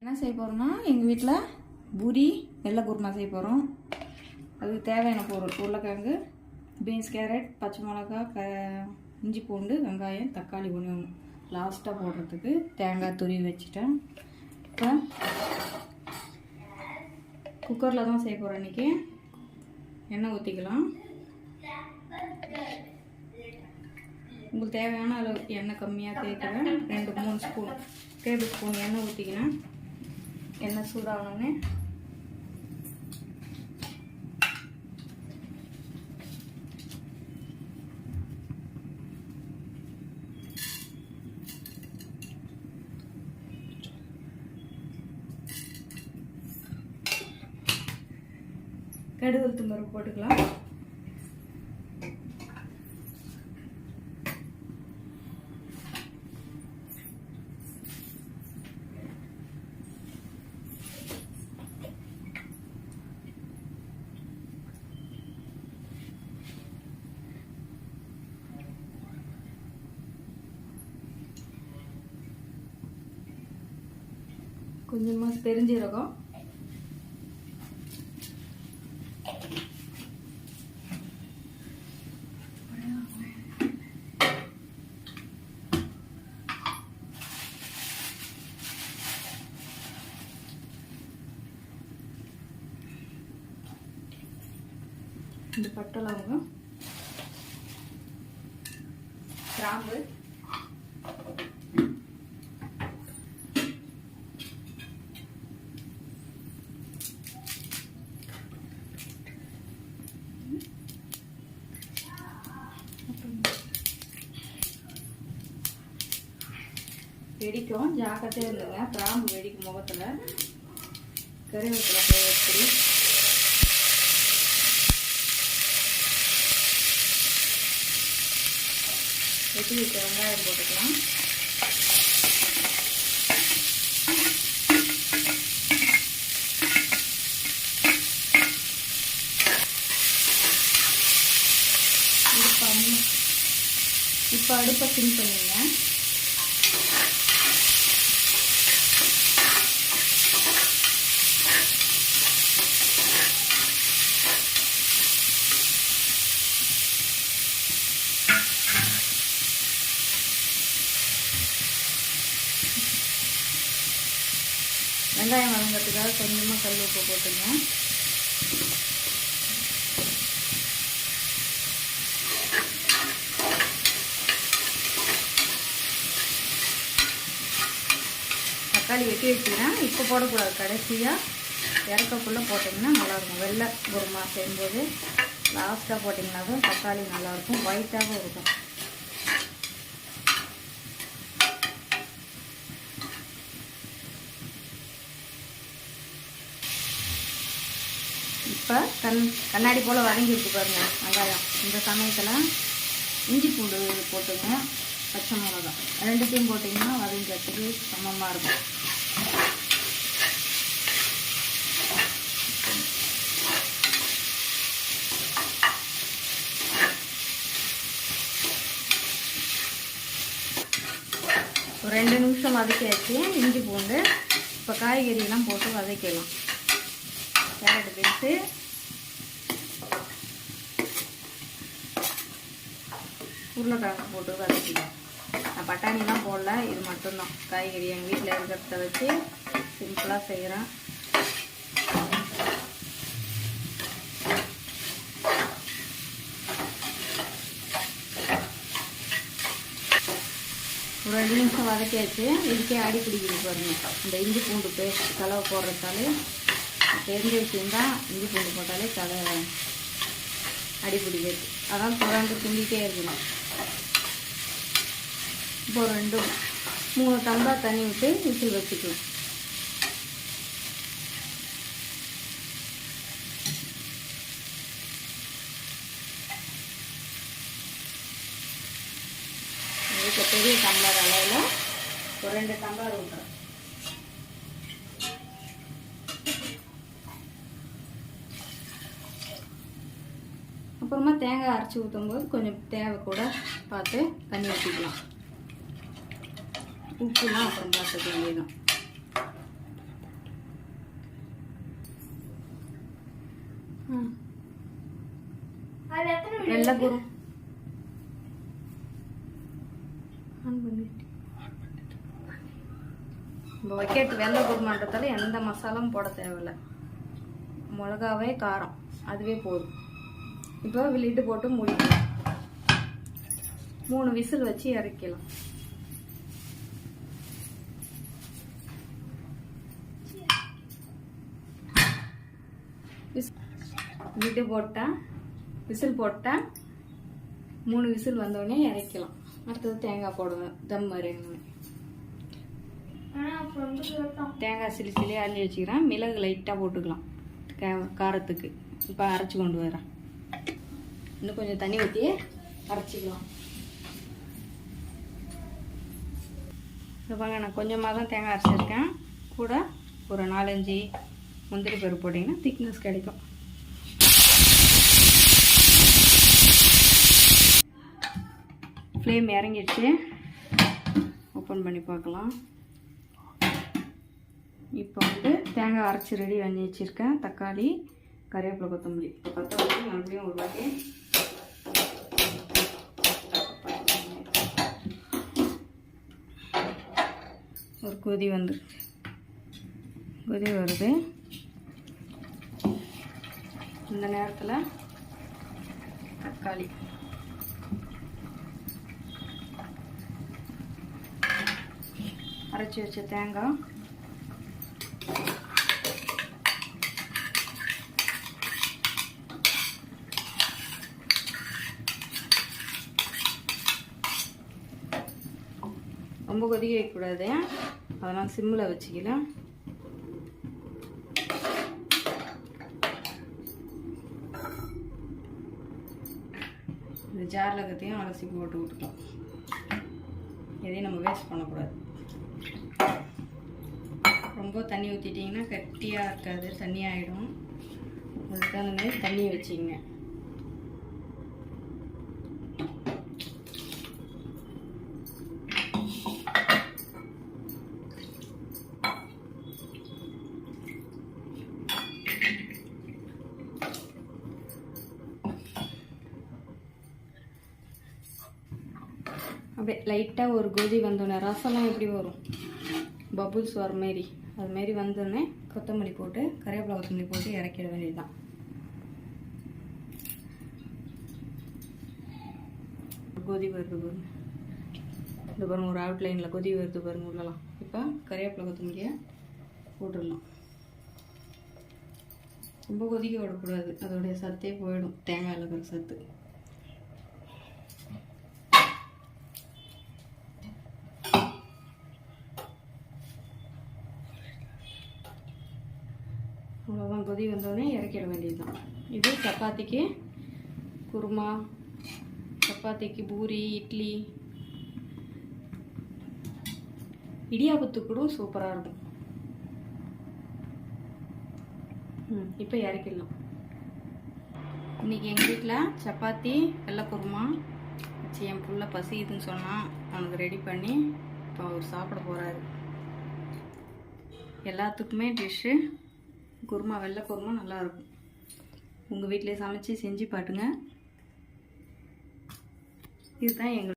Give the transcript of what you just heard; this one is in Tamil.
என்ன செய்ய போகிறோம்னா எங்கள் வீட்டில் பூரி வெள்ளை குருமா செய்ய போகிறோம். அதுக்கு தேவையான பொருள் உருளைக்கிழங்கு, பீன்ஸ், கேரட், பச்சை மிளகா, இஞ்சி பூண்டு, வெங்காயம், தக்காளி ஒன்று லாஸ்ட்டாக போடுறதுக்கு தேங்காய் துருவி வச்சுட்டேன். இப்போ குக்கரில் தான் செய்ய போகிறோம். இன்றைக்கி எண்ணெய் ஊற்றிக்கலாம். உங்களுக்கு தேவையான அளவு எண்ணெய் கம்மியாக தேய்க்கிறேன். 2-3 ஸ்பூன் டேபிள் ஸ்பூன் எண்ணெய் ஊற்றிக்கிறேன். எண்ணெய் சூடாகணுன்னு கடுகு உளுத்தம் பருப்பு போட்டுக்கலாம். கொஞ்சமாக பெருஞ்சீரகம், இந்த பட்டை லவங்கம், கிராம்பு, வெடிக்கும், ஜாக்கிரதையாக இருந்துங்க. கிராம்பு வெடிக்கும் முகத்தில். கறிவேப்பிலை எப்படி வெட்டி வச்ச வெங்காயம் போட்டுக்கலாம். இப்போ அடுப்பை சிம் பண்ணிங்க. வெங்காயம் வதங்கிறதுக்காக கொஞ்சமாக கல் உப்பு போட்டுங்க. தக்காளி வெட்டி வச்சுக்கிறேன். இப்போ போடக்கூடாது, கடைசியாக இறக்கக்குள்ளே போட்டிங்கன்னா நல்லாயிருக்கும். வெள்ளை குருமா செய்யும்போது லாஸ்ட்டாக போட்டிங்கன்னா தான் தக்காளி நல்லாயிருக்கும், ஒயிட்டாகவும் இருக்கும். இப்போ கண்ணாடி போல் வதங்கிருக்கு பாருங்கள் வெங்காயம். இந்த சமயத்தில் இஞ்சி பூண்டு போட்டுங்க, பச்சை மிளகா ரெண்டுத்தையும் போட்டிங்கன்னா வதங்கிறதுக்கு சமமாக இருக்கும். ஒரு 2 நிமிஷம் வதக்கியாச்சு இஞ்சி பூண்டு. இப்போ காய்கறியெல்லாம் போட்டு வதக்கலாம். கேரட், பீன்ஸு, உருளைக்கிழங்கு போட்டு வதக்கிக்கலாம். நான் பட்டாணிலாம் போடல, இது மட்டும்தான் காய்கறி எங்கள் வீட்டில் இருக்கிறத வச்சு சிம்பிளாக செய்கிறேன். ஒரு 2 நிமிஷம் வதக்கியாச்சு. இதுக்கே அடி பிடிக்குது பாருங்கள். இந்த இஞ்சி பூண்டு பேஸ்ட் கலவை போடுறதாலே தெரிஞ்ச விஷயம்தான். இஞ்சி பூண்டு போட்டாலே தலை அடி பிடிக்காது. அதான் தொடர்ந்து கிண்டிகிட்டே இருக்கணும். இப்போ 2-3 டம்ளர் தண்ணி விட்டு விசில் வச்சுக்கலாம். இதுக்கு பெரிய டம்ளர் அளவில் ஒரு 2 டம்ளர் ஊற்றுறேன். அப்புறமா தேங்காய் அரைச்சி ஊற்றும்போது கொஞ்சம் தேவை கூட பார்த்து தண்ணி ஊற்றிக்கலாம். உப்புலாம் அப்புறம் பார்த்துக்க வேண்டியதான். வெள்ளை குருமா ஆன் பண்ணிட்டு இப்போ வைக்கிறது வெள்ளை குருமான்றதால எந்த மசாலாவும் போட தேவையில்லை. மிளகாவே காரம் அதுவே போதும். இப்போ லிட்டு போட்டு மூடிக்கலாம். 3 விசில் வச்சு இறக்கலாம். லிட்டு போட்டா விசில் போட்டால் 3 விசில் வந்தோடனே இறக்கலாம். அடுத்தது தேங்காய் போடுவேன். தம் இறங்கணும். தேங்காய் சிலி சிலி அள்ளி வச்சுக்கிறேன். மிளகு லைட்டாக போட்டுக்கலாம் காரத்துக்கு. இப்போ அரைச்சி கொண்டு வரேன். இன்னும் கொஞ்சம் தண்ணி ஊற்றி அரைச்சிக்கலாம். பாருங்க, நான் கொஞ்சமாக தான் தேங்காய் அரைச்சிருக்கேன். கூட ஒரு 4-5 முந்திரி பருப்பு போட்டிங்கன்னா திக்னஸ் கிடைக்கும். ஃப்ளேம் இறங்கிடுச்சு. ஓப்பன் பண்ணி பார்க்கலாம். இப்போ தேங்காய் அரைச்சி ரெடி பண்ணி வச்சுருக்கேன். தக்காளி, கறிவேப்பிலை, கொத்தமல்லி. இப்போ பற்ற வச்சு மறுபடியும் ஒரு வாட்டி ஒரு கொதி வந்துருக்கு. கொதி வருது. இந்த நேரத்தில் தக்காளி அரைச்சி வச்ச தேங்காய், ரொம்ப கொதிக்க வைக்கக்கூடாது, அதெல்லாம் சிம்மில் வச்சுக்கலாம். இந்த ஜாரில் கத்தையும் அலசி போட்டு விட்டுக்கலாம். எதையும் நம்ம வேஸ்ட் பண்ணக்கூடாது. ரொம்ப தண்ணி ஊற்றிட்டிங்கன்னா கட்டியாக இருக்காது, தண்ணி ஆகிடும். அதுக்கு தகுந்த மாதிரி தண்ணி வச்சிங்க. அப்படியே லைட்டாக ஒரு கொதி வந்தோடனே, ரசம்லாம் எப்படி வரும், பபுள்ஸ் வர மாரி, அதுமாரி வந்தோடனே கொத்தமல்லி போட்டு, கறிவேப்பிலை கொத்தமல்லி போட்டு இறக்கிட வேண்டியது தான். கொதி வருது பாருங்க. இந்த பாருங்க, ஒரு அவுட்லைனில் கொதி வருது பாருங்க உள்ளலாம். இப்போ கறிவேப்பிலை கொத்தமல்லியை போட்டுடலாம். ரொம்ப கொதிக்க விடக்கூடாது, அதோடைய சத்தே போயிடும், தேங்காயில் இருக்கிற சத்து. அவ்வளோதான், கொதி வந்தோடனே இறக்கிட வேண்டியது தான். இது சப்பாத்திக்கு குருமா, சப்பாத்திக்கு பூரி, இட்லி, இடியாப்பத்துக்கு கூட சூப்பராக இருக்கும். இப்போ இறக்கிடலாம். இன்றைக்கி எங்கள் வீட்டில் சப்பாத்தி, வெள்ளை குருமா வச்சு என் புள்ள பசிக்குதுன்னு சொன்னால் அவனுக்கு ரெடி பண்ணி இப்போ அவர் சாப்பிட போகிறாரு. எல்லாத்துக்குமே டிஷ்ஷு குருமா, வெள்ளை குருமா நல்லாயிருக்கும். உங்கள் வீட்டிலே சமைச்சு செஞ்சு பாட்டுங்க. இதுதான் எங்களுக்கு